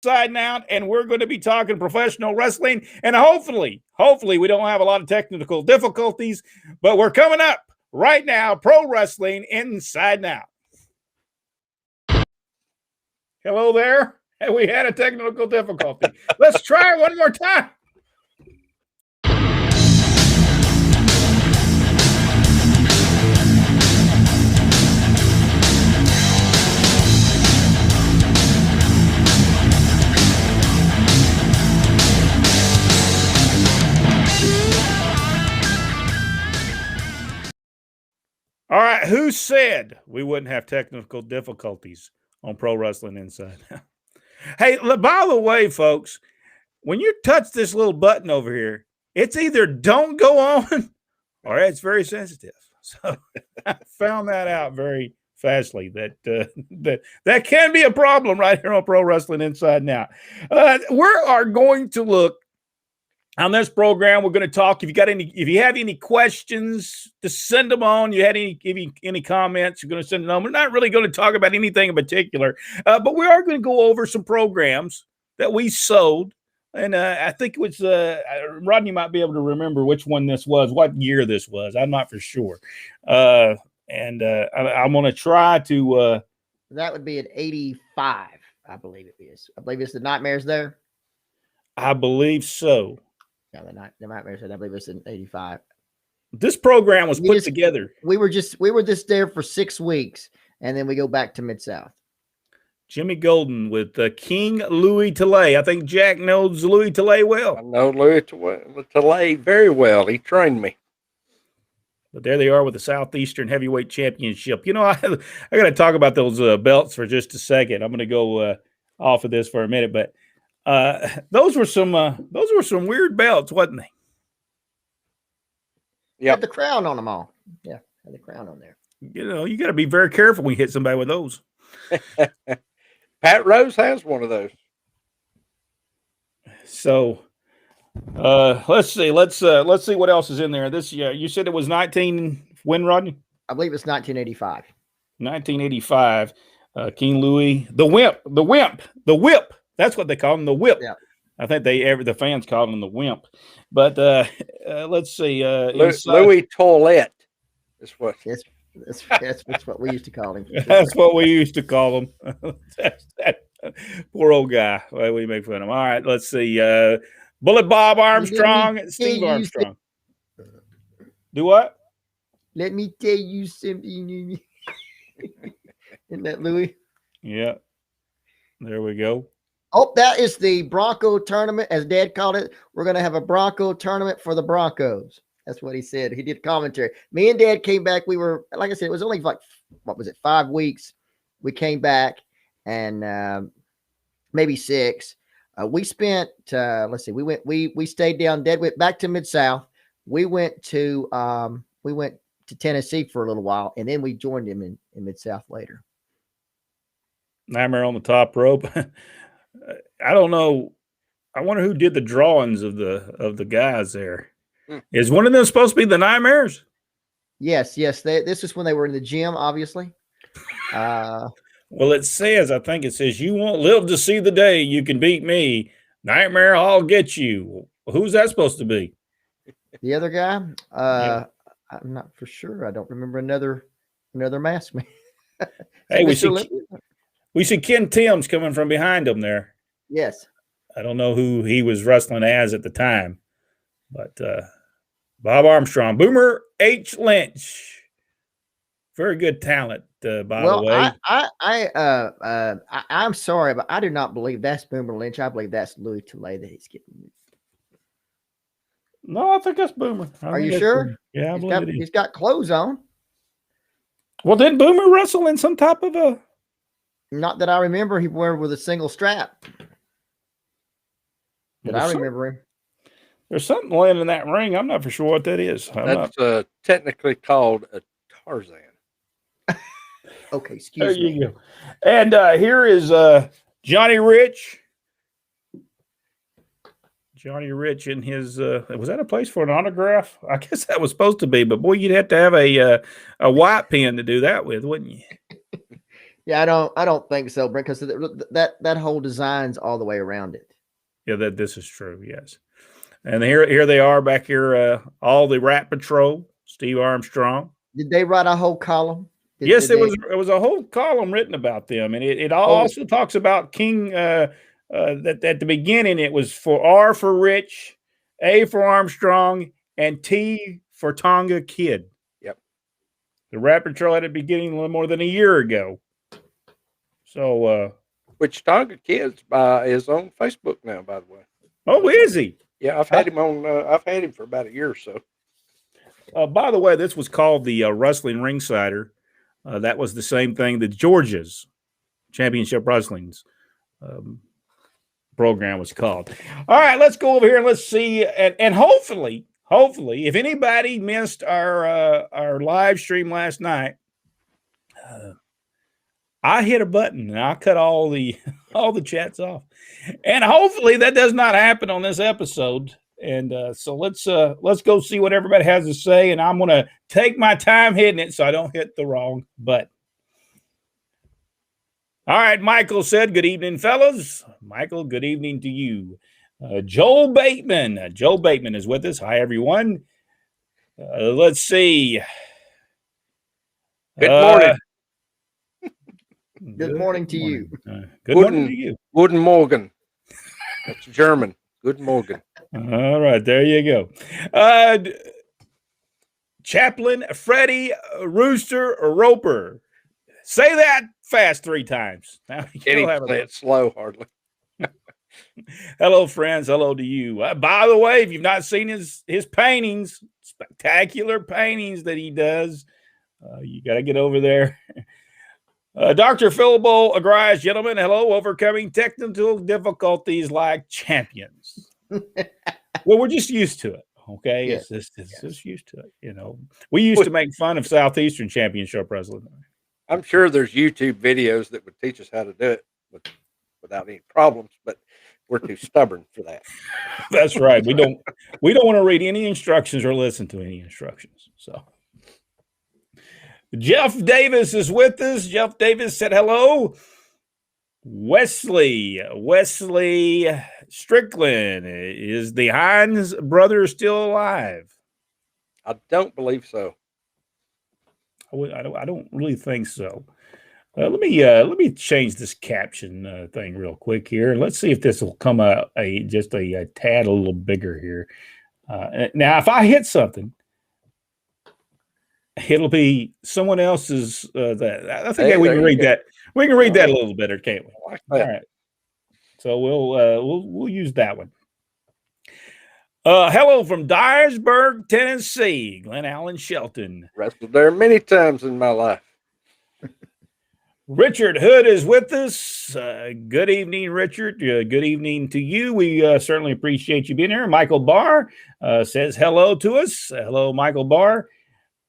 Inside and Out, and we're going to be talking professional wrestling. And hopefully, we don't have a lot of technical difficulties, but we're coming up right now. Pro Wrestling Inside and Out. Hello there. We had a technical difficulty. Let's try it one more time. All right, who said we wouldn't have technical difficulties on Pro Wrestling Inside Out? Hey, by the way, folks, when you touch this little button over here, it's either don't go on or it's very sensitive. So I found that out very fastly that can be a problem right here on Pro Wrestling Inside Out. We are going to look on this program. We're going to talk. If you have any questions, to send them on. You had any comments, you're going to send them on. We're not really going to talk about anything in particular, but we are going to go over some programs that we sold. And I think it was Rodney might be able to remember which one this was, what year this was. I'm not for sure. I'm going to try to. That would be at 85, I believe it is. I believe it's the Nightmares there. I believe so. Yeah, the Nightmares. I believe it's in 85. This program was put together. We were just there for 6 weeks, and then we go back to Mid-South. Jimmy Golden with King Louis Tilley. I think Jack knows Louis Tilley well. I know Louis Tilley very well. He trained me. But there they are with the Southeastern Heavyweight Championship. You know, I got to talk about those belts for just a second. I'm going to go off of this for a minute, but those were some weird belts, wasn't they? Yeah, had the crown on them all. Yeah, had the crown on there. You know, you got to be very careful when you hit somebody with those. Pat Rose has one of those. So let's see what else is in there. This you said it was 19 when, Rodney? I believe it's 1985. 1985. King Louis, the Whip. That's what they call him, the Whip. Yeah. I think the fans called him the Wimp. But let's see. Louis Toilette is what. That's what we used to call him. That's what we used to call him. Poor old guy. Well, we make fun of him. All right, let's see. Bullet Bob Armstrong, Steve Armstrong. Do what? Let me tell you something. Isn't that Louis? Yeah. There we go. Oh, that is the Bronco tournament, as Dad called it. We're going to have a Bronco tournament for the Broncos. That's what he said. He did commentary. Me and Dad came back. We were, like I said, it was only like, 5 weeks. We came back and maybe 6. We spent, let's see, we stayed down. Dad went back to Mid-South. We went to Tennessee for a little while, and then we joined him in Mid-South later. Nightmare on the Top Rope. I don't know. I wonder who did the drawings of the guys there. Is one of them supposed to be the Nightmares? Yes. This is when they were in the gym, obviously. Well, I think it says, you won't live to see the day you can beat me. Nightmare, I'll get you. Who's that supposed to be? The other guy? Yeah. I'm not for sure. I don't remember another mask man. Hey, we see Ken Timms coming from behind him there. Yes. I don't know who he was wrestling as at the time, but Bob Armstrong, Boomer H. Lynch, very good talent. By the way, I'm sorry, but I do not believe that's Boomer Lynch. I believe that's Louis Tilley that he's getting. No, I think that's Boomer. Are you sure? Boomer. Yeah, I believe it is. He's got clothes on. Well, didn't Boomer wrestle in some type of a? Not that I remember. He wore with a single strap. I remember him. There's something laying in that ring. I'm not for sure what that is. That's technically called a Tarzan. Okay, excuse me. There you go. And here is Johnny Rich. Johnny Rich in his was that a place for an autograph? I guess that was supposed to be, but boy, you'd have to have a white pen to do that with, wouldn't you? Yeah, I don't think so, Brent, because that whole design's all the way around it. Yeah, that this is true. Yes, and here they are back here. All the Rat Patrol, Steve Armstrong. Did they write a whole column? Yes, it was a whole column written about them, and it also talks about King. That at the beginning it was for R for Rich, A for Armstrong, and T for Tonga Kid. Yep. The Rat Patrol at the beginning a little more than a year ago. So, which Tonga Kid's is on Facebook now, by the way. Oh, is he? Yeah, I've had him on. I've had him for about a year or so. By the way, this was called the Wrestling Ringsider. That was the same thing that Georgia's Championship Wrestling's program was called. All right, let's go over here and let's see. And hopefully, if anybody missed our live stream last night, I hit a button and I cut all the chats off. And hopefully that does not happen on this episode. And so let's go see what everybody has to say. And I'm going to take my time hitting it so I don't hit the wrong button. All right, Michael said, good evening, fellas. Michael, good evening to you. Joel Bateman. Joel Bateman is with us. Hi, everyone. Let's see. Good morning. Good morning to you. Good morning to you. Guten Morgen. That's German. Good Morgen. All right, there you go. Chaplain Freddie Rooster Roper. Say that fast 3 times. Now, Say it slow, hardly. Hello, friends. Hello to you. By the way, if you've not seen his paintings, spectacular paintings that he does, you got to get over there. Dr. Philbo Agrias, gentlemen, hello. Overcoming technical difficulties like champions. Well, we're just used to it. Okay, yes. It's just used to it. You know, we used to make fun of Southeastern Championship Wrestling. I'm sure there's YouTube videos that would teach us how to do it without any problems, but we're too stubborn for that. That's right. We don't want to read any instructions or listen to any instructions. So Jeff Davis is with us. Jeff Davis said hello. Wesley Strickland, is the Hines brother still alive? I don't believe so. I don't really think so. Let me change this caption thing real quick here. Let's see if this will come out just a tad a little bigger here. Now, if I hit something, it'll be someone else's. I think we can read that. We can read that a little better, can't we? Like All right. So we'll use that one. Hello from Dyersburg, Tennessee. Glenn Allen Shelton. Wrestled there many times in my life. Richard Hood is with us. Good evening, Richard. Good evening to you. We certainly appreciate you being here. Michael Barr says hello to us. Hello, Michael Barr.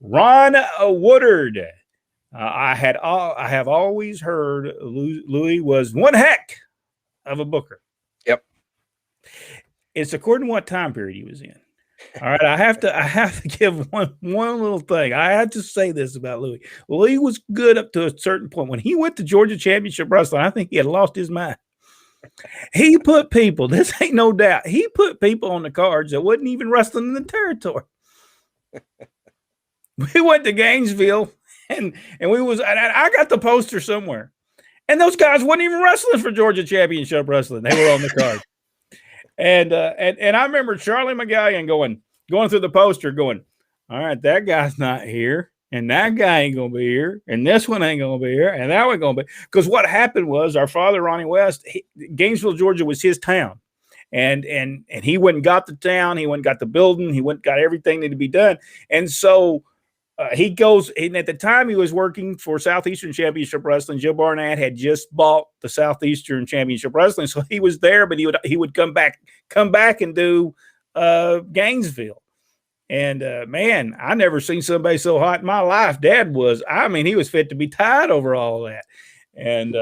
Ron Woodard. I have always heard Louis was one heck of a booker. Yep. It's according to what time period he was in. All right, I have to give one little thing. I have to say this about Louis. Louis was good up to a certain point. When he went to Georgia Championship Wrestling, I think he had lost his mind. He put people, this ain't no doubt, he put people on the cards that wasn't even wrestling in the territory. We went to Gainesville and I got the poster somewhere. And those guys wasn't even wrestling for Georgia Championship Wrestling. They were on the card. And I remember Charlie McGallion going through the poster going, all right, that guy's not here, and that guy ain't gonna be here, and this one ain't gonna be here, and that one gonna be. Because what happened was our father, Ronnie West, Gainesville, Georgia was his town. And he went and got the town, he went and got the building, he went and got everything that needed to be done. And so he goes, and at the time he was working for Southeastern Championship Wrestling. Joe Barnett had just bought the Southeastern Championship Wrestling, so he was there, but he would come back and do Gainesville. And man, I never seen somebody so hot in my life. Dad was. I mean, he was fit to be tied over all of that. And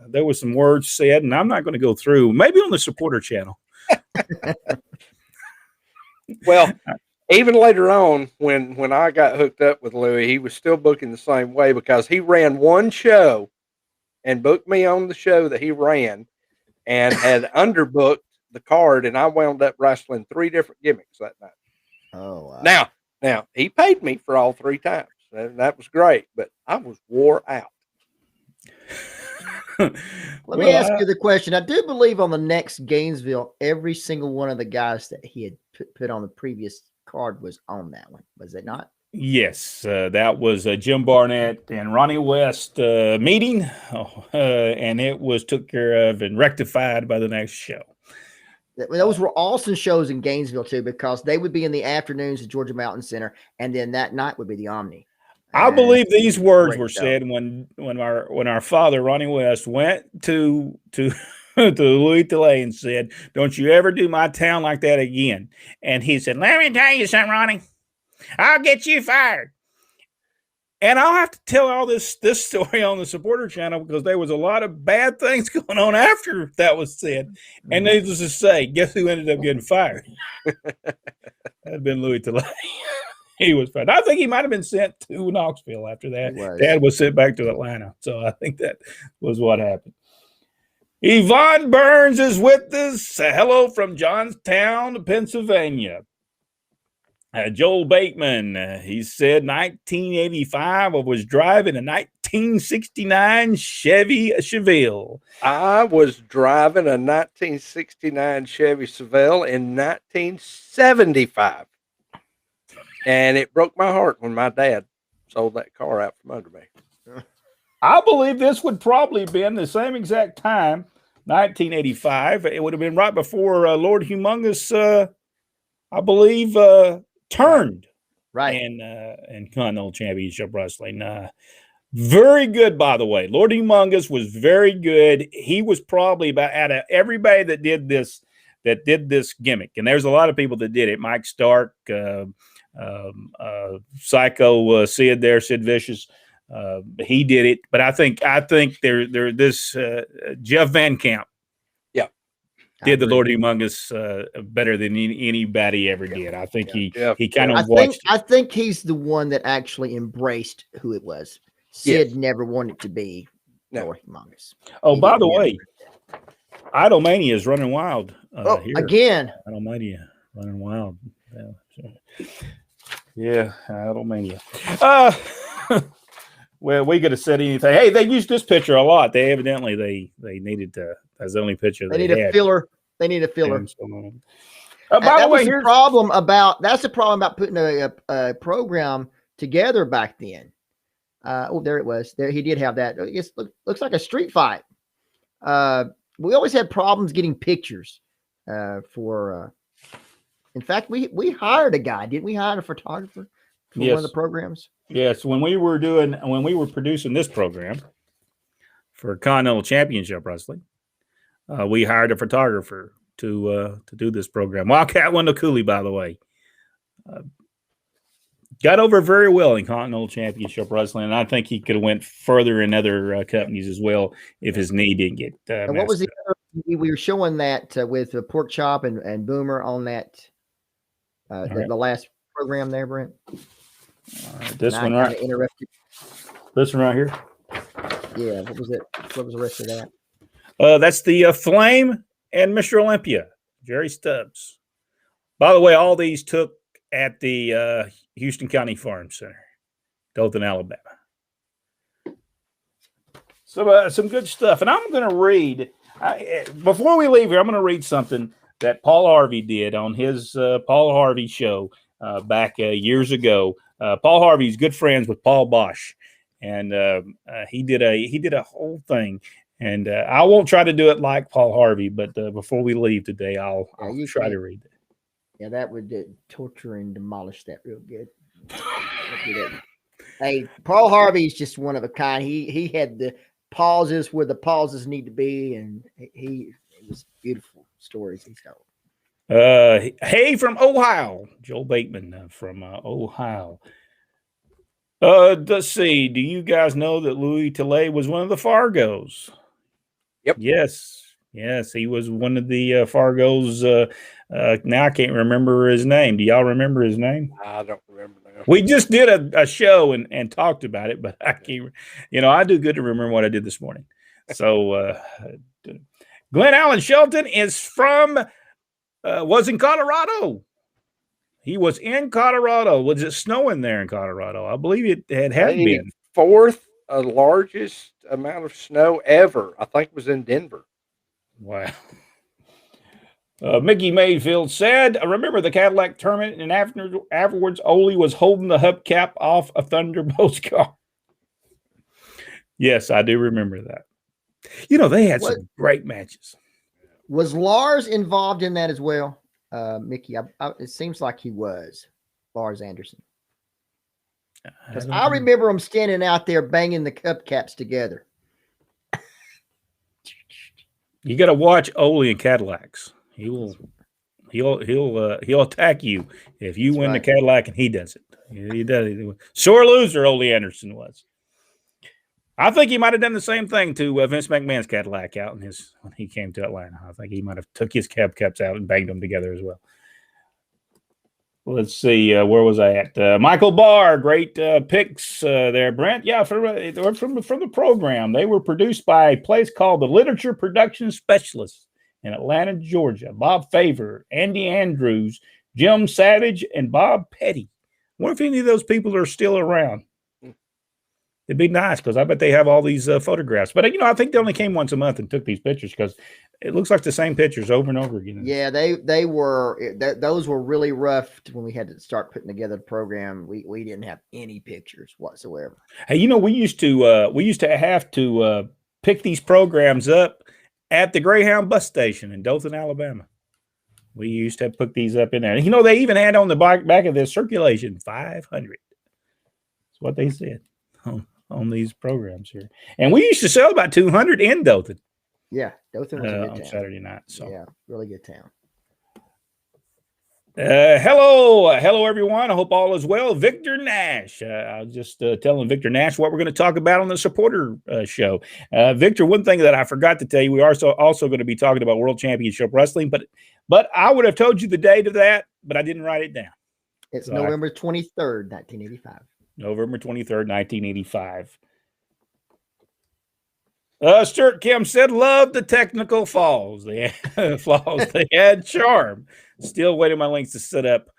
there was some words said, and I'm not going to go through. Maybe on the supporter channel. Well. Even later on, when I got hooked up with Louis, he was still booking the same way because he ran one show and booked me on the show that he ran, and had underbooked the card, and I wound up wrestling 3 different gimmicks that night. Oh, wow. Now he paid me for all 3 times. That was great, but I was wore out. Let me ask you the question. I do believe on the next Gainesville, every single one of the guys that he had put on the previous card was on that one. Was it not? Yes, that was a Jim Barnett and Ronnie West meeting, and it was took care of and rectified by the next show. Those were awesome shows in Gainesville too, because they would be in the afternoons at Georgia Mountain Center, and then that night would be the Omni. I believe these words were said when our father Ronnie West went to to Louis Delay and said, "Don't you ever do my town like that again." And he said, "Let me tell you something, Ronnie. I'll get you fired." And I'll have to tell all this story on the supporter channel, because there was a lot of bad things going on after that was said. And needless to say, guess who ended up getting fired? That'd been Louis Delay. He was fired. I think he might have been sent to Knoxville after that. Dad was sent back to Atlanta. So I think that was what happened. Yvonne Burns is with us. Hello from Johnstown, Pennsylvania. Joel Bateman, he said 1985, I was driving a 1969 Chevy Chevelle. I was driving a 1969 Chevy Chevelle in 1975. And it broke my heart when my dad sold that car out from under me. I believe this would probably have been the same exact time, 1985. It would have been right before Lord Humongous, I believe, turned in Continental Championship Wrestling. Very good, by the way. Lord Humongous was very good. He was probably about out of everybody that did this gimmick, and there's a lot of people that did it. Mike Stark, Psycho Sid Vicious, he did it. But I think this Jeff Van Camp did the Lord Humongous better than anybody ever did. I think he kind of watched. I think he's the one that actually embraced who it was. Sid never wanted to be Lord Humongous. Oh, by the way, Idolmania is running wild. Here. Again. Idolmania running wild. Yeah, Idolmania. Well, we could have said anything. Hey, they used this picture a lot. They evidently they needed to. That's the only picture they need a filler. They need a filler. By the way, that's the problem about putting a program together back then. There it was. There he did have that. It looks like a street fight. We always had problems getting pictures for. In fact, we hired a guy. Didn't we hire a photographer for one of the programs? Yes, when we were producing this program for Continental Championship Wrestling, we hired a photographer to do this program. Wildcat Wendell Cooley, by the way, got over very well in Continental Championship Wrestling, and I think he could have went further in other companies as well if his knee didn't get. And what was the other? We were showing that with Pork Chop and Boomer on that the last program there, Brent. This one right. This one right here. Yeah. What was it? What was the rest of that? That's the Flame and Mr. Olympia, Jerry Stubbs. By the way, all these took at the Houston County Farm Center, Dothan, Alabama. So some good stuff. And I'm going to read, before we leave here, I'm going to read something that Paul Harvey did on his Paul Harvey show back years ago. Paul Harvey's good friends with Paul Bosch, and he did a whole thing. And I won't try to do it like Paul Harvey, but before we leave today, I'll try to read that. Yeah, that would torture and demolish that real good. Hey, Paul Harvey's just one of a kind. He had the pauses where the pauses need to be, and it was beautiful stories he told. Hey, from Ohio, Joel Bateman from Ohio. Let's see. Do you guys know that Louis Delay was one of the Fargos? Yep. Yes, he was one of the Fargos. Now I can't remember his name. Do y'all remember his name? I don't remember now. We just did a show and talked about it, but I can't. I do good to remember what I did this morning. So Glenn Allen Shelton is from was in Colorado. He was in Colorado. Was it snowing there in Colorado? I believe it had been. Fourth largest amount of snow ever. I think it was in Denver. Wow. Mickey Mayfield said, I remember the Cadillac tournament, and afterwards, Ole was holding the hubcap off a Thunderbolt's car. Yes, I do remember that. You know, they had some great matches. Was Lars involved in that as well, Mickey? It seems like he was, Lars Anderson. Because I remember him standing out there banging the hubcaps together. You got to watch Ole in Cadillacs. He'll attack you if you win the Cadillac and he does it. He does it. Sore loser, Ole Anderson was. I think he might have done the same thing to Vince McMahon's Cadillac out when he came to Atlanta. I think he might have took his cab caps out and banged them together as well. Let's see, where was I at? Michael Barr, great picks there, Brent. Yeah, from the program. They were produced by a place called the Literature Production Specialists in Atlanta, Georgia. Bob Favor, Andy Andrews, Jim Savage, and Bob Petty. I wonder if any of those people are still around. It'd be nice because I bet they have all these photographs. But, I think they only came once a month and took these pictures because it looks like the same pictures over and over again. Yeah, those were really rough when we had to start putting together the program. We didn't have any pictures whatsoever. Hey, we used to have to pick these programs up at the Greyhound bus station in Dothan, Alabama. We used to put these up in there. And, they even had on the back of this circulation 500. That's what they said on these programs here. And we used to sell about 200 in Dothan. Yeah, Dothan was a good on town. Saturday night. So yeah, really good town. Hello, everyone. I hope all is well. Victor Nash. I was just telling Victor Nash what we're going to talk about on the supporter show. Victor, one thing that I forgot to tell you, we are also going to be talking about World Championship Wrestling, but I would have told you the date of that, but I didn't write it down. It's November 23rd, 1985. November 23rd, 1985. Stuart Kim said, love the technical flaws. They had charm. Still waiting my links to set up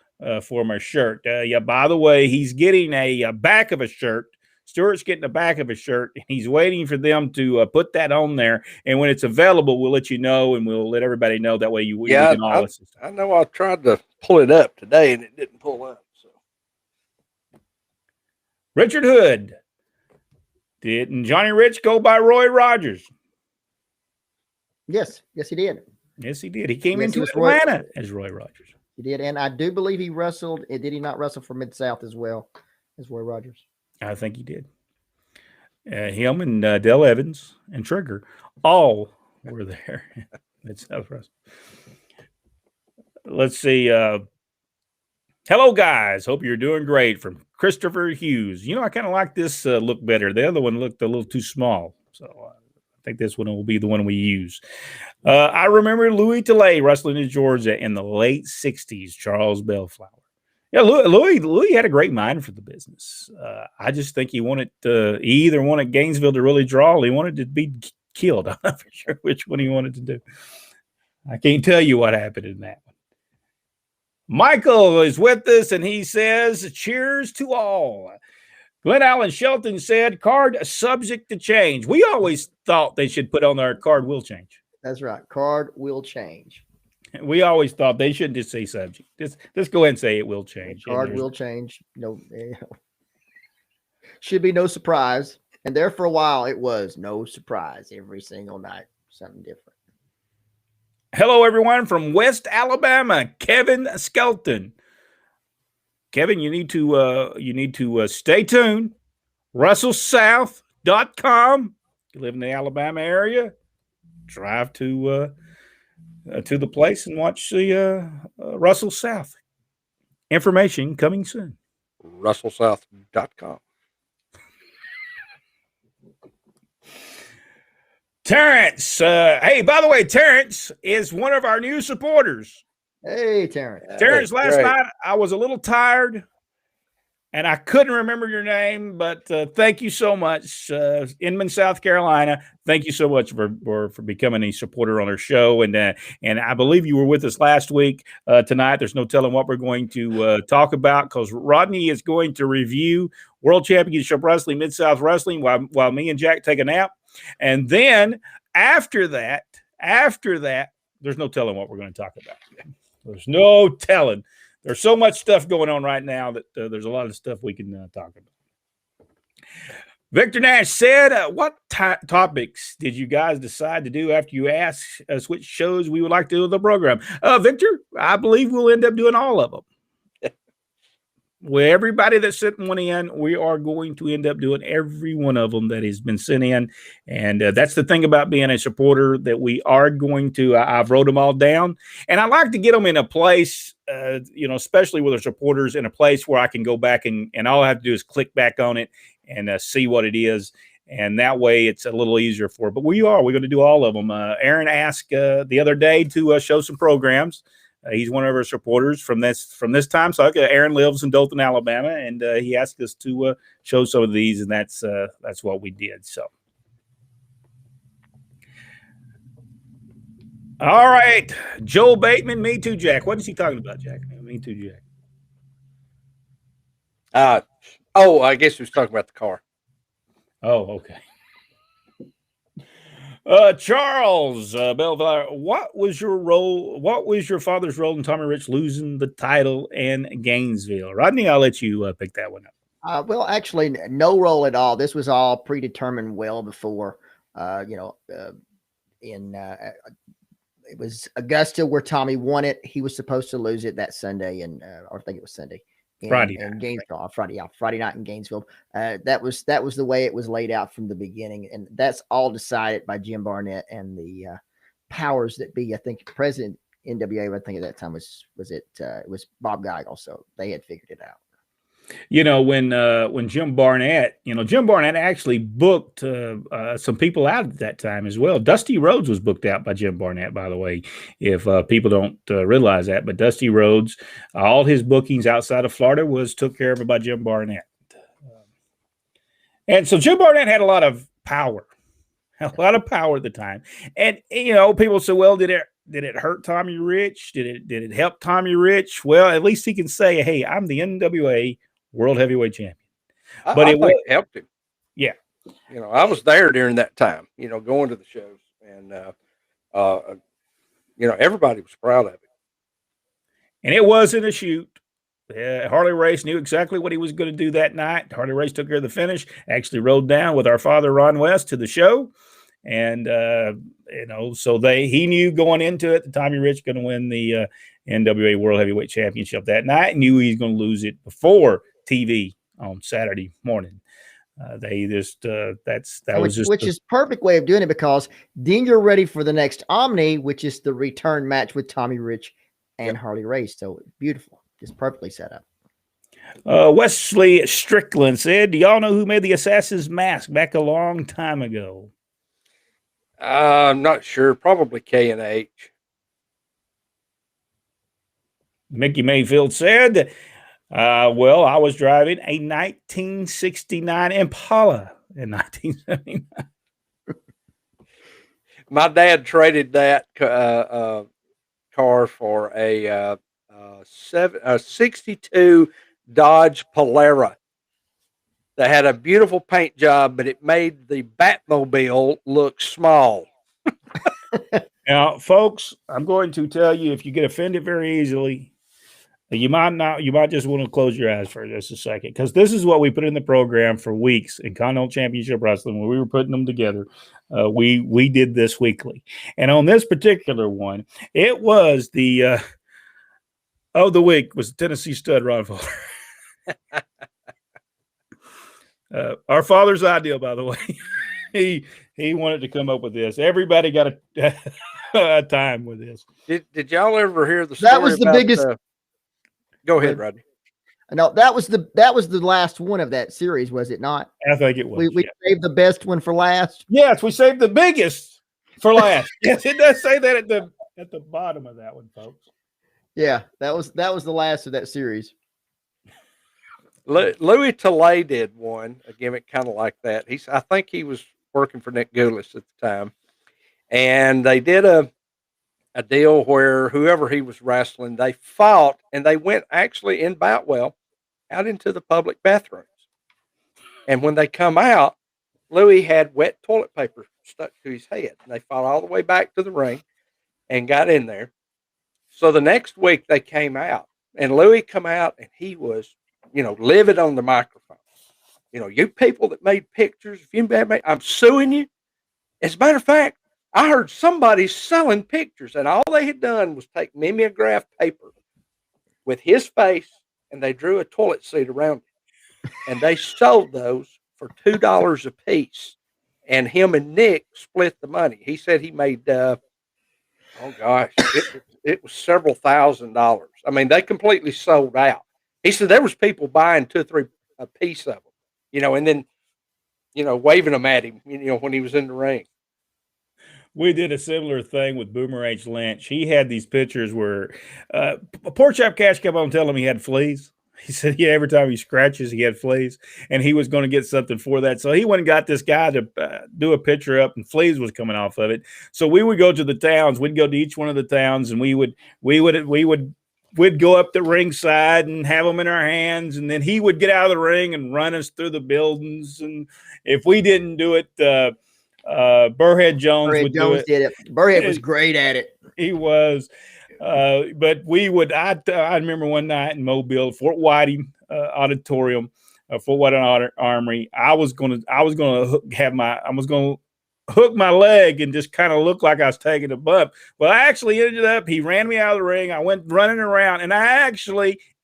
for my shirt. By the way, he's getting a back of a shirt. Stuart's getting the back of a shirt. And he's waiting for them to put that on there. And when it's available, we'll let you know, and we'll let everybody know. That way you can all listen. I know I tried to pull it up today, and it didn't pull up. So, Richard Hood. Didn't Johnny Rich go by Roy Rogers? Yes, he did. Yes, he did. He came into Atlanta as Roy Rogers. He did, and I do believe he wrestled. Did he not wrestle for Mid-South as well as Roy Rogers? I think he did. Him and Dale Evans and Trigger all were there. Mid-South wrestling. Let's see. Hello, guys. Hope you're doing great. From Christopher Hughes. I kind of like this look better. The other one looked a little too small. So I think this one will be the one we use. I remember Louis Tilley wrestling in Georgia in the late 60s, Charles Bellflower. Yeah, Louis had a great mind for the business. I just think he either wanted Gainesville to really draw or he wanted to be killed. I'm not for sure which one he wanted to do. I can't tell you what happened in that one. Michael is with us, and he says, cheers to all. Glenn Allen Shelton said, card subject to change. We always thought they should put on their card will change. That's right. Card will change. We always thought they shouldn't just say subject. Let's go ahead and say it will change. Card will change. No, should be no surprise. And there for a while, it was no surprise every single night. Something different. Hello, everyone from West Alabama, Kevin Skelton. Kevin, you need to stay tuned. RussellSouth.com. You live in the Alabama area, drive to the place and watch the Russell South. Information coming soon. RussellSouth.com. Terrence. Hey, by the way, Terrence is one of our new supporters. Hey, Terrence. Terrence, last night I was a little tired. and I couldn't remember your name, but thank you so much, Inman, South Carolina. Thank you so much for becoming a supporter on our show, and I believe you were with us last week. Tonight, there's no telling what we're going to talk about because Rodney is going to review World Championship Wrestling, Mid-South Wrestling, while me and Jack take a nap, and then after that, there's no telling what we're going to talk about. There's no telling. There's so much stuff going on right now that there's a lot of stuff we can talk about. Victor Nash said, what topics did you guys decide to do after you asked us which shows we would like to do in the program? Victor, I believe we'll end up doing all of them. With everybody that sent one in, we are going to end up doing every one of them that has been sent in. And that's the thing about being a supporter, that we are going to, I've wrote them all down. And I like to get them in a place, especially with our supporters, in a place where I can go back and all I have to do is click back on it and see what it is. And that way it's a little easier for it. But we're going to do all of them. Aaron asked the other day to show some programs. He's one of our supporters from this time. So Aaron lives in Dothan, Alabama, and he asked us to show some of these, and that's what we did. So, all right, Joel Bateman, me too, Jack. What is he talking about, Jack? Me too, Jack. I guess he was talking about the car. Oh, okay. Charles Belvoir, what was your role? What was your father's role in Tommy Rich losing the title in Gainesville? Rodney, I'll let you pick that one up. Well, actually, no role at all. This was all predetermined well before. It was Augusta where Tommy won it. He was supposed to lose it that Sunday, and I think it was Sunday. Friday night in Gainesville. That was the way it was laid out from the beginning, and that's all decided by Jim Barnett and the powers that be. I think President NWA, I think at that time was Bob Geigel, so they had figured it out. When Jim Barnett actually booked some people out at that time as well. Dusty Rhodes was booked out by Jim Barnett, by the way, if people don't realize that. But Dusty Rhodes, all his bookings outside of Florida took care of by Jim Barnett. And so Jim Barnett had a lot of power at the time. And, people say, well, did it hurt Tommy Rich? Did it help Tommy Rich? Well, at least he can say, hey, I'm the NWA World Heavyweight Champion. But it helped him. Yeah. I was there during that time, going to the shows, and, everybody was proud of it. And it wasn't a shoot. Harley Race knew exactly what he was going to do that night. Harley Race took care of the finish, actually rode down with our father, Ron West, to the show. And, so he knew going into it that Tommy Rich going to win the NWA World Heavyweight Championship that night, knew he was going to lose it before TV on Saturday morning. Which is perfect way of doing it, because then you're ready for the next Omni, which is the return match with Tommy Rich and Harley Race. So beautiful, just perfectly set up. Wesley Strickland said, do y'all know who made the Assassin's Mask back a long time ago? I'm not sure. Probably K&H. Mickey Mayfield said, I was driving a 1969 Impala in 1979. My dad traded that car for a 62 Dodge Polara that had a beautiful paint job, but it made the Batmobile look small. Now, folks, I'm going to tell you, if you get offended very easily, you might just want to close your eyes for just a second, because this is what we put in the program for weeks in Continental Championship Wrestling when we were putting them together. We did this weekly, and on this particular one, it was the of the week was Tennessee Stud Ron Fuller. Our father's idea, by the way. He wanted to come up with this. Everybody got a time with this. Did y'all ever hear the story? That was the biggest. Go ahead, Rodney. No, that was the last one of that series, was it not? I think it was. We saved the best one for last. Yes, we saved the biggest for last. Yes, it does say that at the bottom of that one, folks. Yeah, that was the last of that series. Louis Tilley did one, a gimmick kind of like that. I think he was working for Nick Goulas at the time, and they did a deal where whoever he was wrestling, they fought, and they went actually in Boutwell out into the public bathrooms. And when they come out, Louis had wet toilet paper stuck to his head. And they fought all the way back to the ring and got in there. So the next week they came out, and Louis come out, and he was, livid on the microphone. You people that made pictures, I'm suing you. As a matter of fact, I heard somebody selling pictures, and all they had done was take mimeograph paper with his face, and they drew a toilet seat around it, and they sold those for $2 a piece. And him and Nick split the money. He said he made, it was several $1,000s. I mean, they completely sold out. He said there was people buying 2 or 3 a piece of them, and then, waving them at him, when he was in the ring. We did a similar thing with Boomer H. Lynch. He had these pictures where Pork Chop Cash kept on telling him he had fleas. He said, yeah, every time he scratches, he had fleas, and he was going to get something for that. So he went and got this guy to do a picture up, and fleas was coming off of it. So we would go to the towns. We'd go to each one of the towns, and we'd go up the ringside and have them in our hands, and then he would get out of the ring and run us through the buildings. And if we didn't do it, Burrhead Jones did it. Burrhead was great at it. He was. But we would. I remember one night in Mobile, Fort Whiting Auditorium, Fort Whiting Armory. I was gonna hook my leg and just kind of look like I was taking a bump. Well, I actually ended up. He ran me out of the ring. I went running around, and I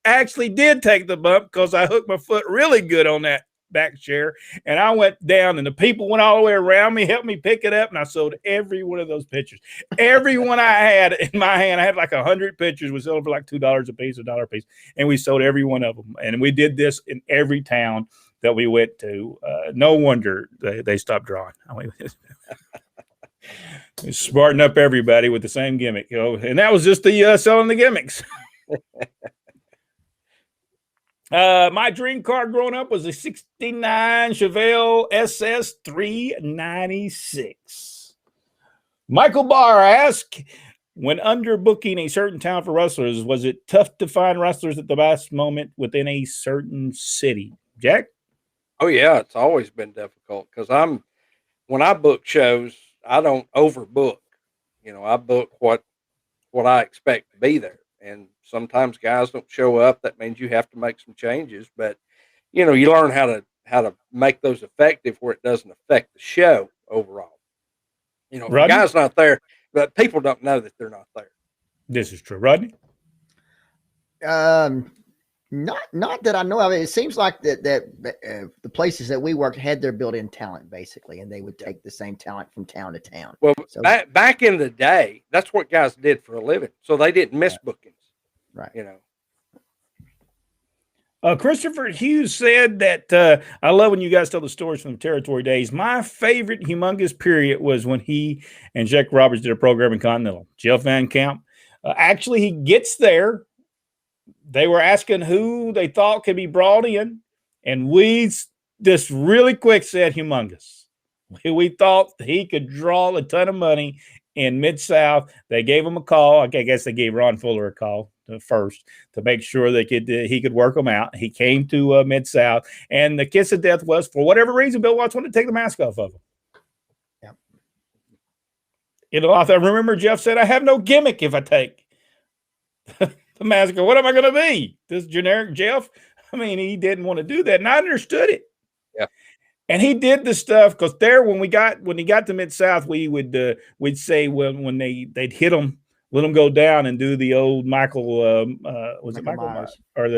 actually did take the bump because I hooked my foot really good on that back chair, and I went down, and the people went all the way around me, helped me pick it up, and I sold every one of those pictures. Every one I had in my hand, I had like 100 pictures. We sold for like $2 a piece, $1 a piece, and we sold every one of them. And we did this in every town that we went to. No wonder they stopped drawing. I mean, smarten up everybody with the same gimmick, and that was just the selling the gimmicks. My dream car growing up was a 69 Chevelle SS 396. Michael Barr asked, when underbooking a certain town for wrestlers, was it tough to find wrestlers at the last moment within a certain city? Jack? Oh, yeah, it's always been difficult because when I book shows, I don't overbook. I book what I expect to be there. And sometimes guys don't show up. That means you have to make some changes. But, you learn how to make those effective where it doesn't affect the show overall. If a guy's not there, but people don't know that they're not there. This is true. Rodney? Not that I know of. It seems like that the places that we worked had their built-in talent, basically, and they would take the same talent from town to town. Well, so, back in the day, that's what guys did for a living. So they didn't miss bookings. Right. Christopher Hughes said that I love when you guys tell the stories from the territory days. My favorite humongous period was when he and Jack Roberts did a program in Continental. Jeff Van Camp. Actually, he gets there. They were asking who they thought could be brought in, and we just really quick said humongous. We thought he could draw a ton of money in Mid-South. They gave him a call. I guess they gave Ron Fuller a call first to make sure he could work them out. He came to Mid-South, and the kiss of death was, for whatever reason, Bill Watts wanted to take the mask off of him. Yeah. I remember Jeff said, I have no gimmick if I take the mask off. What am I going to be? This generic Jeff? I mean, he didn't want to do that, and I understood it. Yeah. And he did the stuff because when he got to Mid-South, we'd say when they'd hit him, let him go down and do the old Michael was it Michael Myers or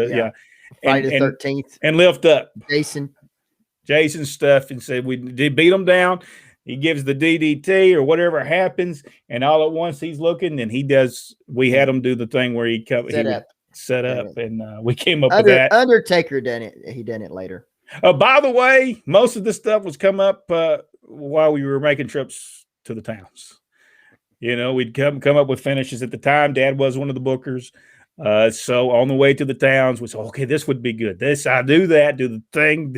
Friday the 13th and lift up Jason stuff and said we did beat him down. He gives the DDT or whatever happens, and all at once he's looking and he does. We had him do the thing where he set up, and we came up with that. Undertaker done it. He done it later. By the way, most of this stuff was come up while we were making trips to the towns. We'd come up with finishes at the time. Dad was one of the bookers. So on the way to the towns, we said, okay, this would be good. This, I do that, do the thing.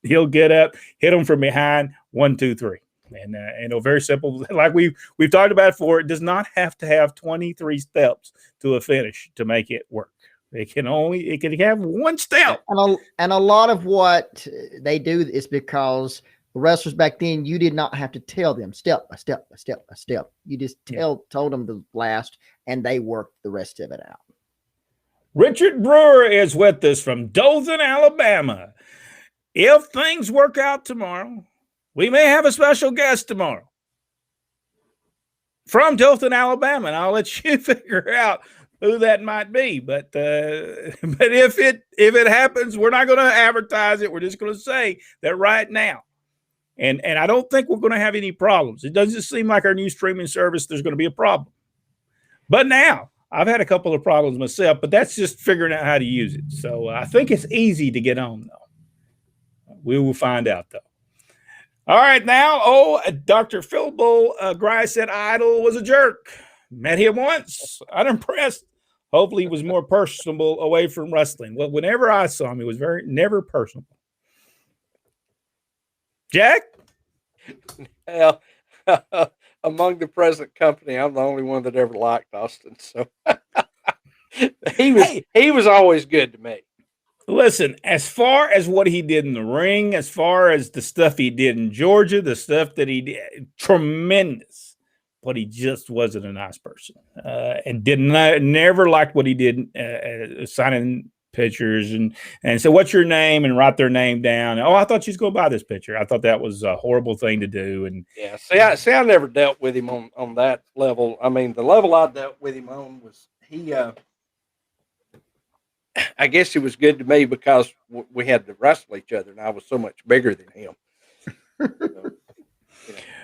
He'll get up, hit him from behind, 1, 2, 3. And very simple. Like we've talked about before, it does not have to have 23 steps to a finish to make it work. It can have one step. And a lot of what they do is because the wrestlers back then, you did not have to tell them step by step by step by step. You just told them the last, and they worked the rest of it out. Richard Brewer is with us from Dothan, Alabama. If things work out tomorrow, we may have a special guest tomorrow from Dothan, Alabama, and I'll let you figure out who that might be. But if it happens, we're not going to advertise it. We're just going to say that right now. And I don't think we're going to have any problems. It doesn't seem like our new streaming service, there's going to be a problem. But now, I've had a couple of problems myself, but that's just figuring out how to use it. So I think it's easy to get on, though. We will find out, though. All right, now, Dr. Phil Bull Grice said Idol was a jerk. Met him once. Unimpressed. Hopefully he was more personable away from wrestling. Well, whenever I saw him, he was never personable. Jack? Well, among the present company, I'm the only one that ever liked Austin. So he was always good to me. Listen, as far as what he did in the ring, as far as the stuff he did in Georgia, the stuff that he did, tremendous. But he just wasn't a nice person, and never liked what he did, signing pictures and so what's your name and write their name down. Oh, I thought she was going to buy this picture. I thought that was a horrible thing to do. And yeah, I never dealt with him on that level. I mean, the level I dealt with him on was he. I guess he was good to me because we had to wrestle each other, and I was so much bigger than him. So,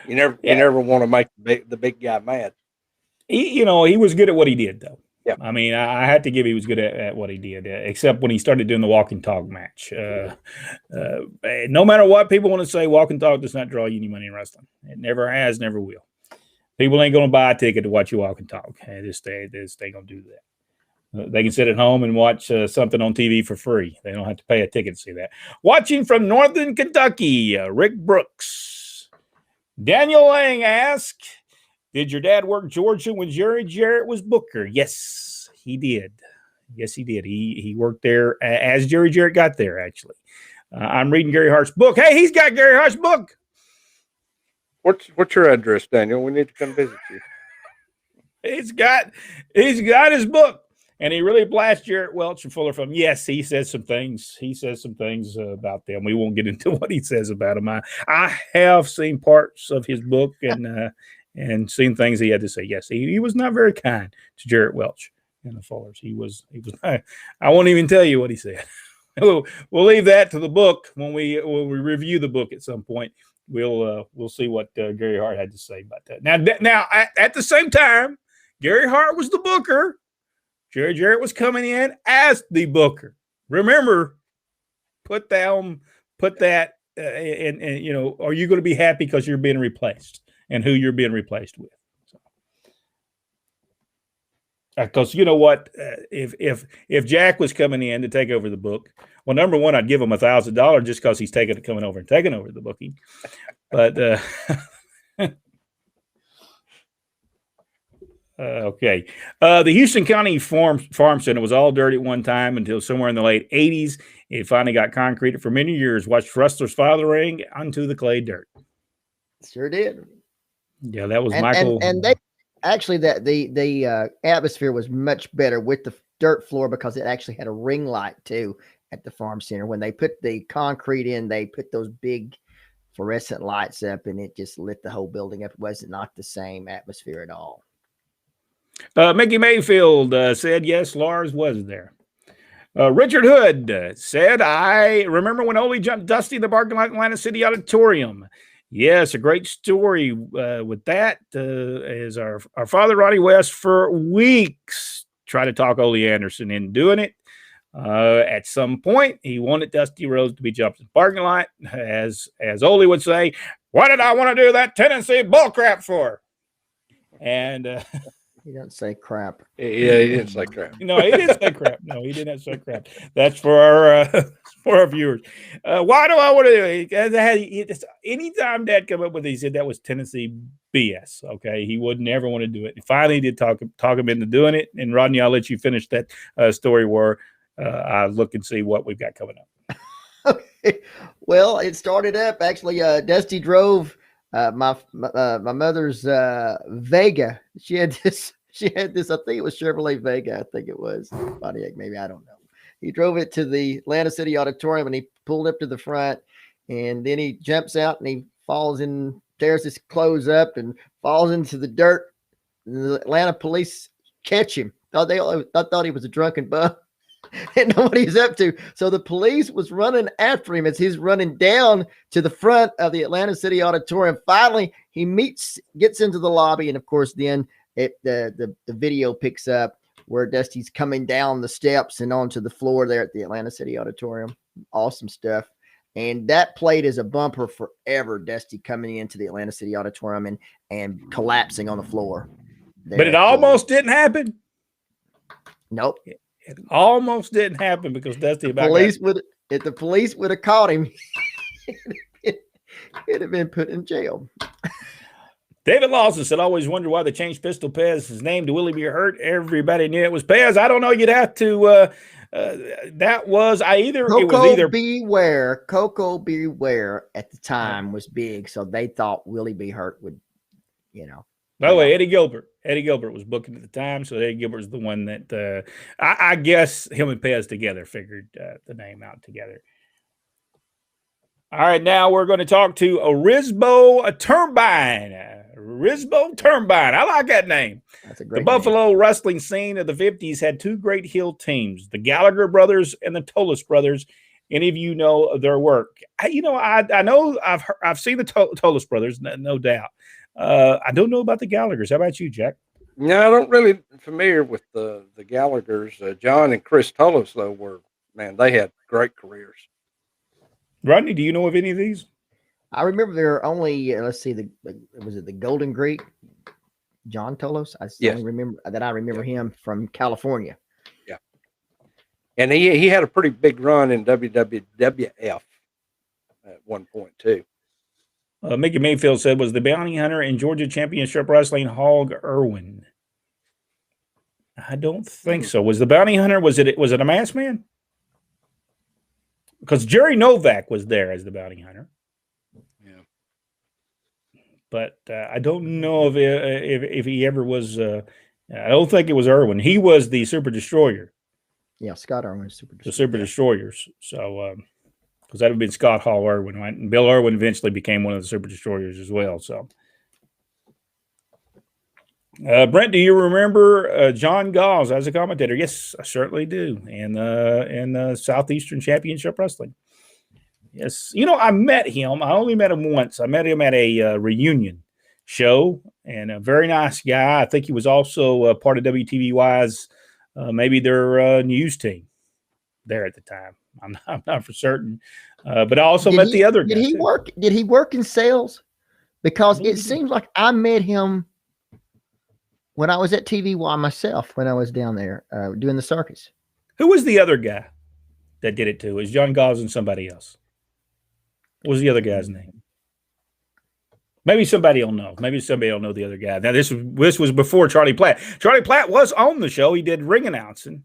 you never want to make the big guy mad. He was good at what he did, though. Yeah. I mean, I had to give he was good at what he did, except when he started doing the walk and talk match. No matter what people want to say, walk and talk does not draw you any money in wrestling. It never has, never will. People ain't going to buy a ticket to watch you walk and talk. They ain't going to do that. They can sit at home and watch something on TV for free. They don't have to pay a ticket to see that. Watching from Northern Kentucky, Rick Brooks. Daniel Lang asked, did your dad work Georgia when Jerry Jarrett was Booker? Yes, he did. Yes, he did. He worked there as Jerry Jarrett got there, actually. I'm reading Gary Hart's book. Hey, he's got Gary Hart's book. What's your address, Daniel? We need to come visit you. He's got his book. And he really blasts Jarrett Welch and Fuller from. Yes, he says some things. He says some things about them. We won't get into what he says about them. I have seen parts of his book and seen things he had to say. Yes, he was not very kind to Jarrett Welch and the Fullers. He was. I won't even tell you what he said. We'll leave that to the book when we review the book at some point. We'll see what Gary Hart had to say about that. Now at the same time, Gary Hart was the booker. Jerry Jarrett was coming in as the booker. Remember, put that, and are you going to be happy because you're being replaced and who you're being replaced with? Because you know what, if Jack was coming in to take over the book, well, number one, I'd give him $1,000 just because he's coming over and taking over the booking, but. Okay. The Houston County Farm Center was all dirt at one time until somewhere in the late 80s. It finally got concreted. For many years, watched wrestlers file the ring onto the clay dirt. Sure did. Yeah, that was Michael. And they actually, the atmosphere was much better with the dirt floor because it actually had a ring light too at the farm center. When they put the concrete in, they put those big fluorescent lights up, and it just lit the whole building up. It wasn't not the same atmosphere at all. Mickey Mayfield said, yes, Lars was there. Richard Hood said, I remember when Ole jumped Dusty in the parking lot at Atlanta City Auditorium. Yes, a great story with that. Is our father, Ronnie West, for weeks tried to talk Ole Anderson into doing it. At some point, he wanted Dusty Rhodes to be jumped in the parking lot. As Ole would say, what did I want to do that Tennessee bullcrap for? And He doesn't say crap. Yeah, he didn't say crap. No, he didn't say crap. No, he didn't say crap. That's for our for our viewers. Why do I want to do it? Anytime Dad come up with it, he said that was Tennessee BS. Okay, he would never want to do it. Finally, he did talk him into doing it. And Rodney, I'll let you finish that story where I look and see what we've got coming up. Okay. Well, it started up actually. Dusty drove my mother's Vega. She had this. I think it was Chevrolet Vega. I think it was Pontiac. Maybe, I don't know. He drove it to the Atlanta City Auditorium and he pulled up to the front, and then he jumps out and he falls in, tears his clothes up and falls into the dirt. And the Atlanta police catch him. Thought he was a drunken bum. And know what he's up to. So the police was running after him as he's running down to the front of the Atlanta City Auditorium. Finally, he gets into the lobby, and of course, then the video picks up where Dusty's coming down the steps and onto the floor there at the Atlanta City Auditorium. Awesome stuff. And that played as a bumper forever. Dusty coming into the Atlanta City Auditorium and collapsing on the floor. But it almost didn't happen. Nope. It almost didn't happen because Dusty if the police would have caught him, it'd have been put in jail. David Lawson said, always wonder why they changed Pistol Pez's name to Willie B. Hurt. Everybody knew it was Pez. I don't know. You'd have to that was Coco Beware at the time was big, so they thought Willie B. Hurt would, By the way, Eddie Gilbert was booking at the time, so Eddie Gilbert was the one that I guess him and Pez together figured the name out together. All right, now we're going to talk to Risbo Turbine. Risbo Turbine. I like that name. That's a great The Buffalo wrestling scene of the 50s had two great heel teams, the Gallagher brothers and the Tolis brothers. Any of you know their work? I know I've seen the Tolis brothers, no doubt. I don't know about the Gallaghers. How about you, Jack? No, I don't really familiar with the Gallaghers. John and Chris Tolis, though, they had great careers. Rodney, do you know of any of these? I remember there are only, let's see, was it the Golden Greek? John Tolos? I remember him from California. Yeah. And he had a pretty big run in WWF at one point, too. Mickey Mayfield said, was the bounty hunter in Georgia Championship Wrestling Hog Irwin? I don't think so. Was the bounty hunter, was it a masked man? Because Jerry Novak was there as the bounty hunter. Yeah. But I don't know if he ever was. I don't think it was Irwin. He was the Super Destroyer. Yeah, Scott Irwin was the Super Destroyers. So, because that would have been Scott Hall Irwin, right? And Bill Irwin eventually became one of the Super Destroyers as well. So, Brent, do you remember John Gauls as a commentator? Yes, I certainly do. And Southeastern Championship Wrestling. Yes, I met him. I only met him once. I met him at a reunion show, and a very nice guy. I think he was also part of WTVY's maybe their news team there at the time. I'm not for certain, but I also met the other guy. Did he work in sales? Because it seems like I met him when I was at TVY myself, when I was down there doing the circus. Who was the other guy that did it too? It was John Gauls and somebody else? What was the other guy's name? Maybe somebody will know. Maybe somebody will know the other guy. Now, this was before Charlie Platt. Charlie Platt was on the show. He did ring announcing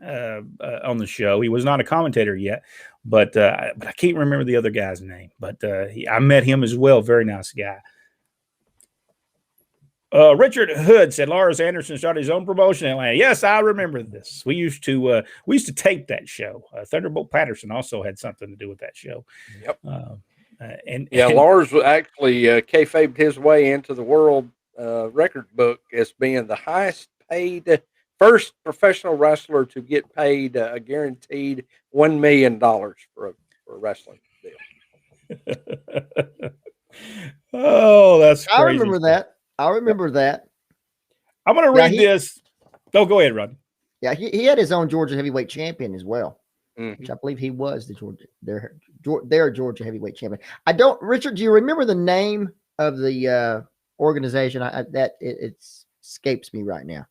on the show. He was not a commentator yet, but I can't remember the other guy's name. But I met him as well. Very nice guy. Richard Hood said Lars Anderson started his own promotion in Atlanta. Yes, I remember this. We used to tape that show. Thunderbolt Patterson also had something to do with that show. Yep. And Lars actually kayfabed his way into the world record book as being the highest paid first professional wrestler to get paid a guaranteed $1 million for a wrestling deal. Oh, that's crazy. I remember that. I'm going to read this. Oh, go ahead, Rod. Yeah, he had his own Georgia heavyweight champion as well, which I believe he was their Georgia heavyweight champion. Richard, do you remember the name of the organization? escapes me right now.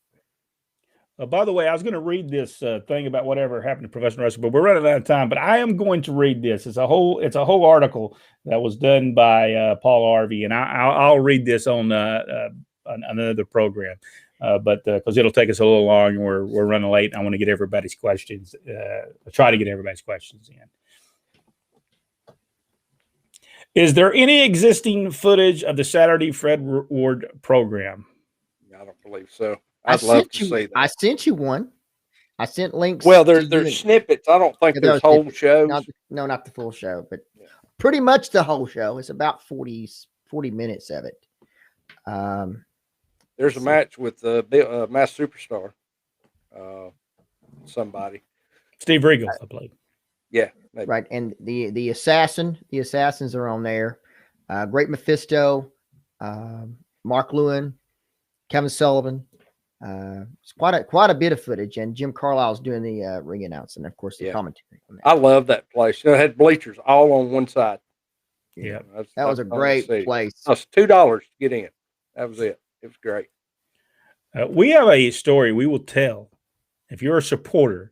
By the way, I was going to read this thing about whatever happened to professional wrestling, but we're running out of time. But I am going to read this. It's a whole article that was done by Paul Harvey, and I'll read this on another program. But because it'll take us a little long, and we're running late. And I want to get everybody's questions. Try to get everybody's questions in. Is there any existing footage of the Saturday Fred Ward program? I don't believe so. I'd love to see that. I sent you one. I sent links. Well, there's snippets. I don't think there's whole shows. Not the full show, but pretty much the whole show. It's about 40 minutes of it. There's a match with the Mass Superstar. Somebody. Steve Regal, I believe. Yeah. Maybe. Right. And the assassins are on there. Great Mephisto, Mark Lewin, Kevin Sullivan. It's quite a bit of footage, and Jim Carlisle's doing the ring announcing, of course, the commentary. I love that place. It had bleachers all on one side. Yeah, that was a great place. It was $2 to get in. That was it. It was great. We have a story we will tell if you're a supporter.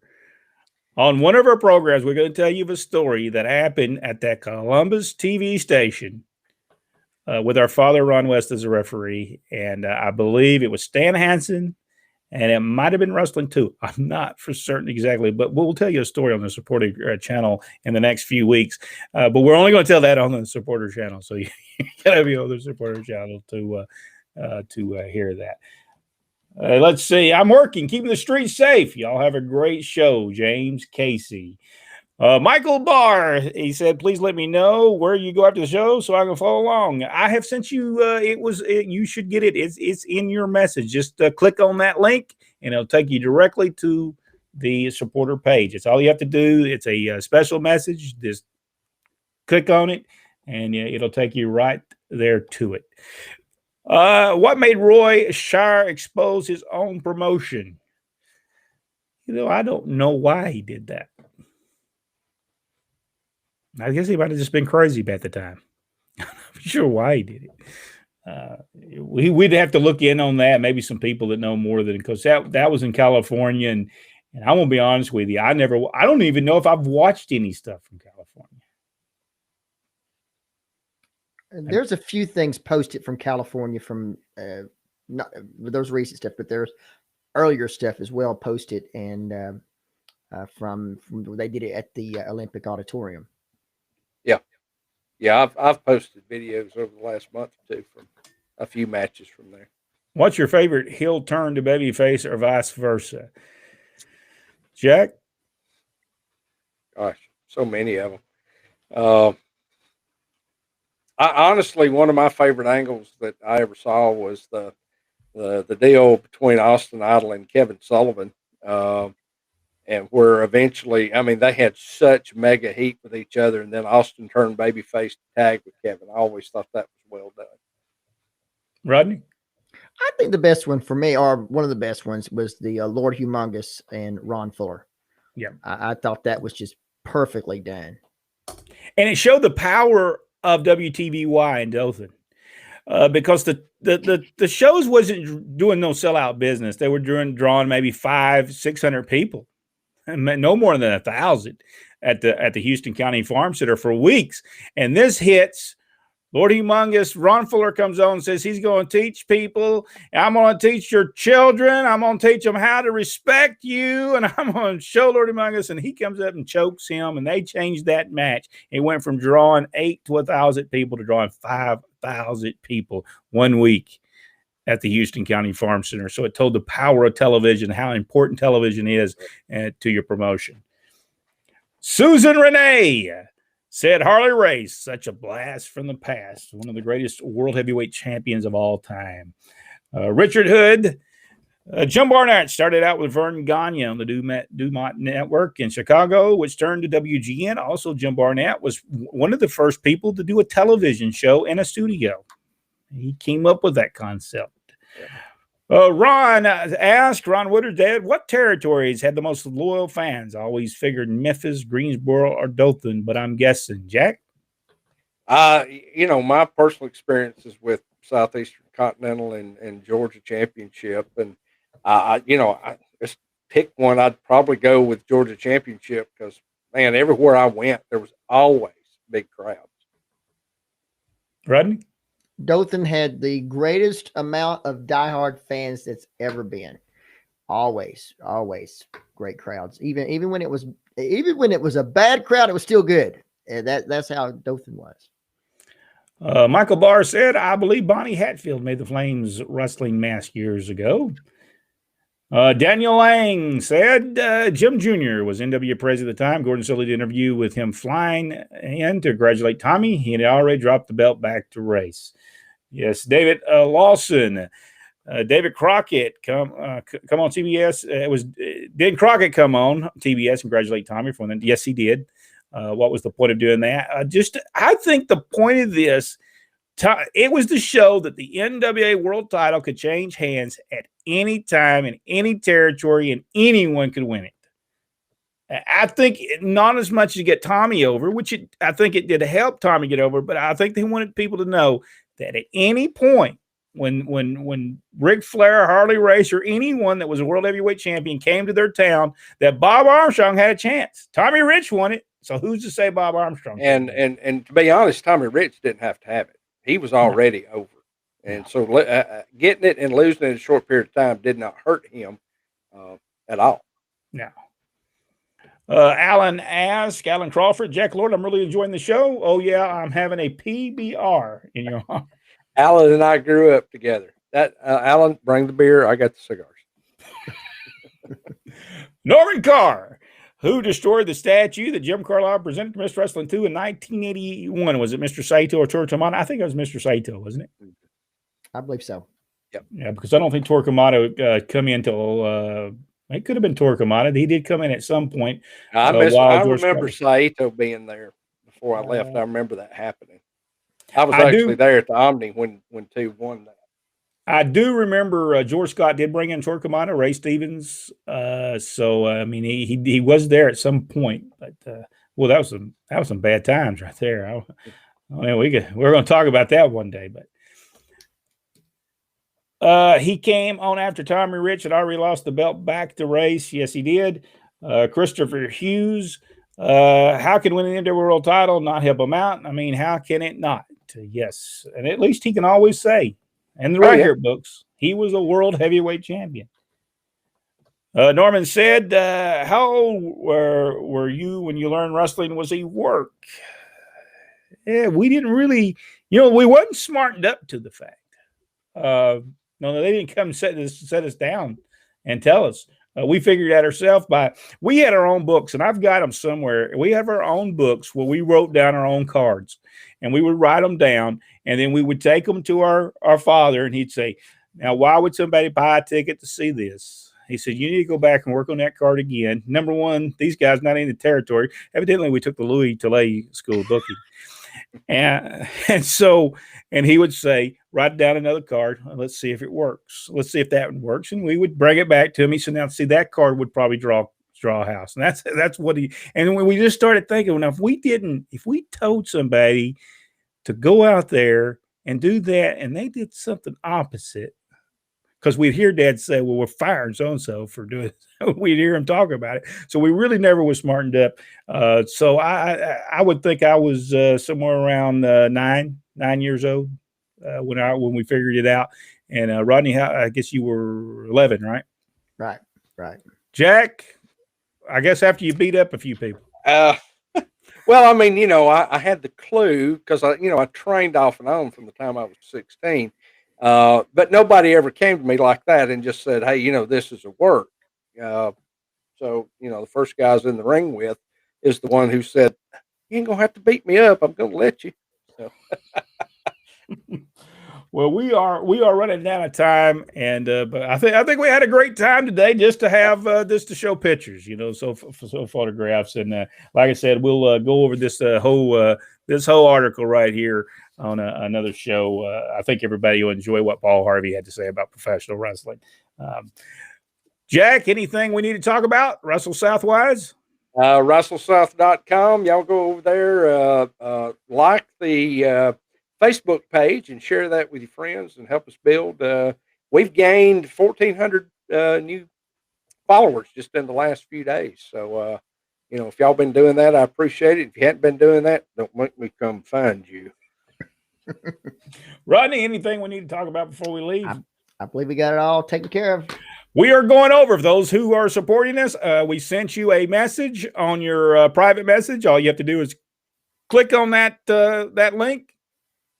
On one of our programs, we're going to tell you of a story that happened at that Columbus TV station with our father, Ron West, as a referee. And I believe it was Stan Hansen, and it might have been wrestling too. I'm not for certain exactly, but we'll tell you a story on the supporter channel in the next few weeks. But we're only going to tell that on the supporter channel. So you got to have your other supporter channel to hear that. Let's see. I'm working, keeping the streets safe. Y'all have a great show, James Casey. Michael Barr, he said, please let me know where you go after the show so I can follow along. I have sent you, you should get it. It's in your message. Just click on that link and it'll take you directly to the supporter page. It's all you have to do. It's a special message. Just click on it and it'll take you right there to it. What made Roy Shire expose his own promotion? I don't know why he did that. I guess he might have just been crazy at the time. I'm not sure why he did it. We'd have to look in on that. Maybe some people that know more than, because that was in California, and I won't be honest with you. I don't even know if I've watched any stuff from California. There's a few things posted from California from not those recent stuff, but there's earlier stuff as well posted, and from they did it at the Olympic Auditorium. Yeah, I've posted videos over the last month or two from a few matches from there. What's your favorite heel turn to babyface or vice versa? Jack? Gosh, so many of them. I honestly, one of my favorite angles that I ever saw was the deal between Austin Idol and Kevin Sullivan. And where eventually, they had such mega heat with each other, and then Austin turned babyface to tag with Kevin. I always thought that was well done. Rodney? I think the best one for me, or one of the best ones, was the Lord Humongous and Ron Fuller. Yeah. I thought that was just perfectly done. And it showed the power of WTVY in Dothan. Because the shows wasn't doing no sellout business. They were drawing maybe 500-600 people. No more than 1,000 at the Houston County Farm Center for weeks. And this hits. Lord Humongous, Ron Fuller comes on and says he's going to teach people. I'm going to teach your children. I'm going to teach them how to respect you. And I'm going to show Lord Humongous. And he comes up and chokes him. And they changed that match. It went from drawing 8 to 1,000 people to drawing 5,000 people 1 week at the Houston County Farm Center. So it told the power of television, how important television is to your promotion. Susan Renee said Harley Race, such a blast from the past. One of the greatest world heavyweight champions of all time. Richard Hood, Jim Barnett started out with Vern Gagne on the Dumont Network in Chicago, which turned to WGN. Also, Jim Barnett was one of the first people to do a television show in a studio. He came up with that concept. Ron asked, Ron Woodard's dad, what territories had the most loyal fans? I always figured Memphis, Greensboro, or Dothan, but I'm guessing. Jack? My personal experiences with Southeastern Continental and Georgia Championship, and I just pick one. I'd probably go with Georgia Championship because, man, everywhere I went, there was always big crowds. Rodney? Dothan had the greatest amount of diehard fans that's ever been. Always great crowds. Even when it was a bad crowd, it was still good. And that's how Dothan was. Michael Barr said, I believe Bonnie Hatfield made the Flames wrestling mask years ago. Daniel Lang said Jim Jr. was NWA president at the time. Gordon Sully did an interview with him flying in to congratulate Tommy. He had already dropped the belt back to race. Yes, David Lawson. David Crockett come on TBS. Did Crockett come on TBS? Congratulate Tommy for that. Yes, he did. What was the point of doing that? I think the point of this, it was to show that the NWA World Title could change hands at any time in any territory, and anyone could win it. I think not as much to get Tommy over, which I think it did help Tommy get over, but I think they wanted people to know that at any point, when Ric Flair, Harley Race, or anyone that was a world heavyweight champion came to their town, that Bob Armstrong had a chance. Tommy Rich won it, so who's to say Bob Armstrong? And to be honest, Tommy Rich didn't have to have it. He was already over, and so getting it and losing it in a short period of time did not hurt him at all. No. Alan Crawford, Jack Lord, I'm really enjoying the show. Oh yeah, I'm having a PBR in your honor. Alan and I grew up together. Alan, bring the beer. I got the cigars. Norman Carr, who destroyed the statue that Jim Carlisle presented to Mr. Wrestling 2 in 1981. Was it Mr. Saito or Torquemada? I think it was Mr. Saito, wasn't it? I believe so. Yep. Yeah, because I don't think Torquemada come in until it could have been Torquemada. He did come in at some point. I remember Saito being there before I left. I remember that happening. I was actually there at the Omni when 2 won that. I do remember George Scott did bring in Torquemada, Ray Stevens. So I mean, he was there at some point. But well, that was some bad times right there. We're going to talk about that one day. But he came on after Tommy Rich had already lost the belt back to Race. Yes, he did. Christopher Hughes. How can winning the NWA World Title not help him out? I mean, how can it not? Yes, and at least he can always say, in the here books, he was a world heavyweight champion. Norman said, how old were you when you learned wrestling was a work? Yeah, we didn't really, we wasn't smartened up to the fact. No, they didn't come set us down and tell us. We figured out ourselves we had our own books, and I've got them somewhere. We have our own books where we wrote down our own cards, and we would write them down, and then we would take them to our father, and he'd say, now, why would somebody buy a ticket to see this? He said, you need to go back and work on that card again. Number one, these guys not in the territory. Evidently, we took the Louis Tilley School of Booking. And he would say, write down another card. Let's see if it works. Let's see if that one works. And we would bring it back to him. He said, now see, that card would probably draw a house. And that's what and when we just started thinking, now, if we told somebody to go out there and do that, and they did something opposite, because we'd hear Dad say, well, we're firing so-and-so for doing it. We'd hear him talk about it. So we really never was smartened up. So I would think I was somewhere around 9 years old when we figured it out. And Rodney, I guess you were 11, right? Right. Jack, I guess after you beat up a few people. Well, I mean, I had the clue because I trained off and on from the time I was 16. But nobody ever came to me like that and just said, hey, this is a work. So, the first guy I was in the ring with is the one who said, you ain't going to have to beat me up. I'm going to let you. So. Well, we are running down of time, and but I think we had a great time today just to have this to show pictures, so photographs, and like I said, we'll go over this whole article right here on another show. I think everybody will enjoy what Paul Harvey had to say about professional wrestling. Jack, anything we need to talk about Wrestle Southwise? WrestleSouth.com. Y'all go over there, like the Facebook page and share that with your friends and help us build. We've gained 1,400 new followers just in the last few days. So, if y'all been doing that, I appreciate it. If you hadn't been doing that, don't make me come find you. Rodney, anything we need to talk about before we leave? I believe we got it all taken care of. We are going over, for those who are supporting us, we sent you a message on your private message. All you have to do is click on that link.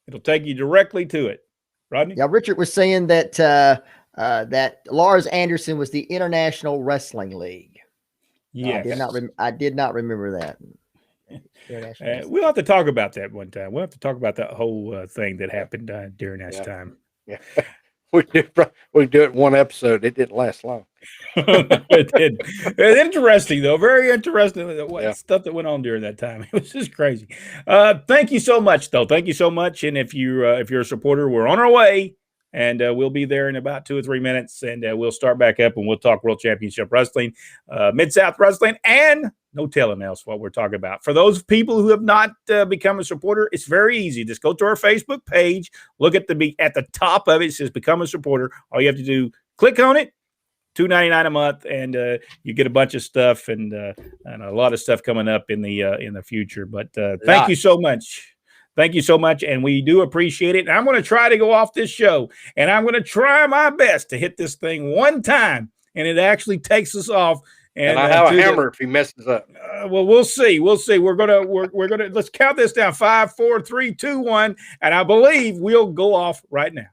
It'll take you directly to it. Rodney? Yeah, Richard was saying that that Lars Anderson was the International Wrestling League. Yes. I did not remember that. We'll have to talk about that one time. We'll have to talk about that whole thing that happened during that time. Yeah. We do it one episode. It didn't last long. It did. It's interesting, though. Very interesting stuff that went on during that time. It was just crazy. Thank you so much, though. Thank you so much. And if you're a supporter, we're on our way, and we'll be there in about 2 or 3 minutes, and we'll start back up, and we'll talk World Championship Wrestling, Mid-South Wrestling, and no telling else what we're talking about. For those people who have not become a supporter, it's very easy. Just go to our Facebook page, look at the top of it. It says "Become a Supporter." All you have to do, click on it. $2.99 a month, and you get a bunch of stuff and a lot of stuff coming up in the future. But thank you so much. Thank you so much, and we do appreciate it. And I'm going to try to go off this show, and I'm going to try my best to hit this thing one time, and it actually takes us off. And I have a hammer if he messes up. Well, we'll see. We'll see. We're gonna let's count this down. 5, 4, 3, 2, 1, and I believe we'll go off right now.